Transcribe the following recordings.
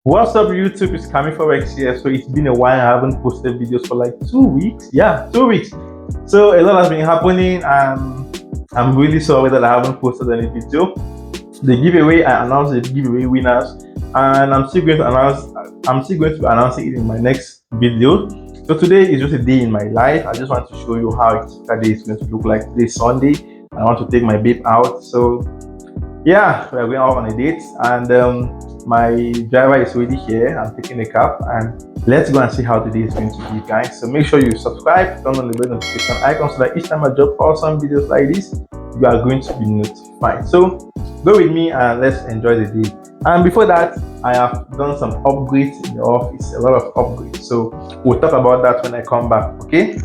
What's up, YouTube? It's CamiForex here. So it's been a while. I haven't posted videos for like 2 weeks. Yeah, 2 weeks. So a lot has been happening, and I'm really sorry that I haven't posted any video. The giveaway, I announced the giveaway winners, and I'm still going to announce. I'm still going to be announcing it in my next video. So today is just a day in my life. I just want to show you how that day is going to look like. Today is Sunday. I want to take my babe out. So yeah, we're going out on a date, and my driver is already here. I'm taking a cab, and let's go and see how today is going to be, guys. So make sure you subscribe, turn on the bell notification icon so that each time I drop awesome videos like this, you are going to be notified. So go with me and let's enjoy the day. And before that, I have done some upgrades in the office, a lot of upgrades. So we'll talk about that when I come back, okay?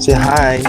Say hi.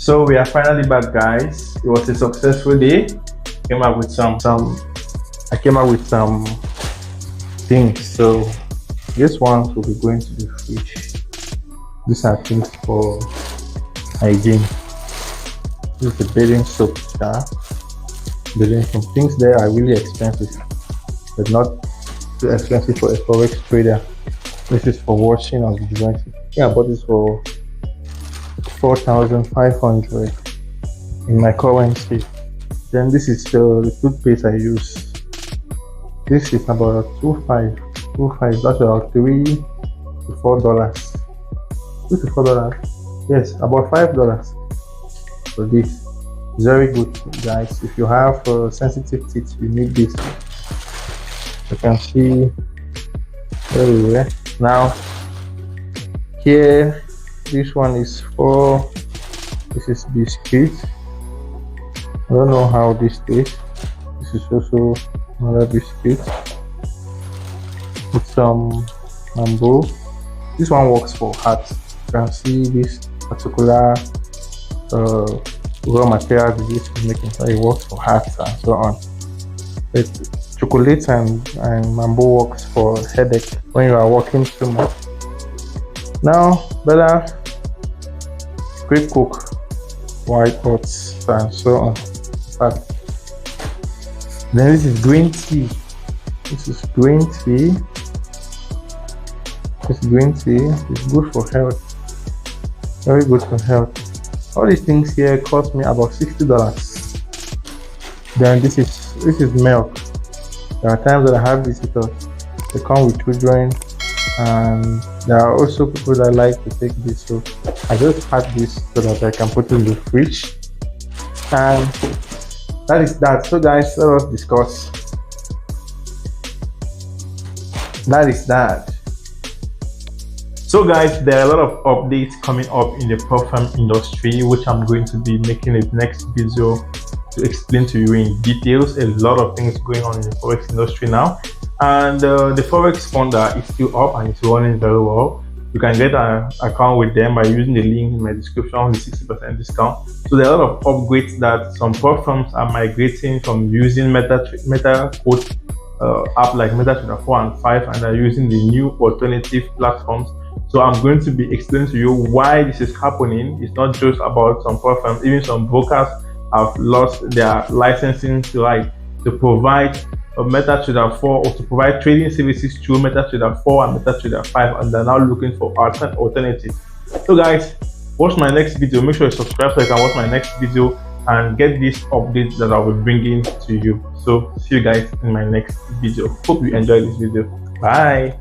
So we are finally back, guys. It was a successful day. Came up with some I came up with some things. So this one will be going to the fridge. These are things for hygiene. This is the bathing soap jar. Bathing some things there are really expensive, but not too expensive for a forex trader. This is for washing of the devices. Yeah, I bought this for 4,500 in my currency. Then this is the toothpaste I use. This is about $2.5. That's about $3 to $4. $2 to $4. Yes, about $5 for this. Very good, guys. If you have sensitive teeth, you need this. You can see everywhere. Now here, this one is for, this is biscuit. I don't know how this tastes. This is also another biscuit with some bamboo. This one works for heart. You can see this particular raw material this is making, so it works for hearts and so on. Chocolate and bamboo works for headache when you are working too much. Now better quick cook white oats and so on. Then this is green tea. This is green tea. It's good for health. Very good for health. All these things here cost me about $60. Then this is milk. There are times that I have visitors. They come with children, and there are also people that like to take this. So I just had this so that I can put it in the fridge. And that is that. So guys, let us discuss. That is that. So guys, there are a lot of updates coming up in the prop firm industry, which I'm going to be making a next video to explain to you in details. A lot of things going on in the forex industry now, and the forex funder is still up and it's running very well. You can get an account with them by using the link in my description, the 60% discount. So there are a lot of upgrades that some prop firms are migrating from using MetaQuote app like MetaTrader 4 and 5, and are using the new alternative platforms. So I'm going to be explaining to you why this is happening. It's not just about some prop firms. Even some brokers have lost their licensing to provide a MetaTrader 4 or to provide trading services through MetaTrader 4 and MetaTrader 5, and they're now looking for alternatives. So guys, watch my next video. Make sure you subscribe so you can watch my next video and get these updates that I'll be bringing to you. So see you guys in my next video. Hope you enjoy this video. Bye.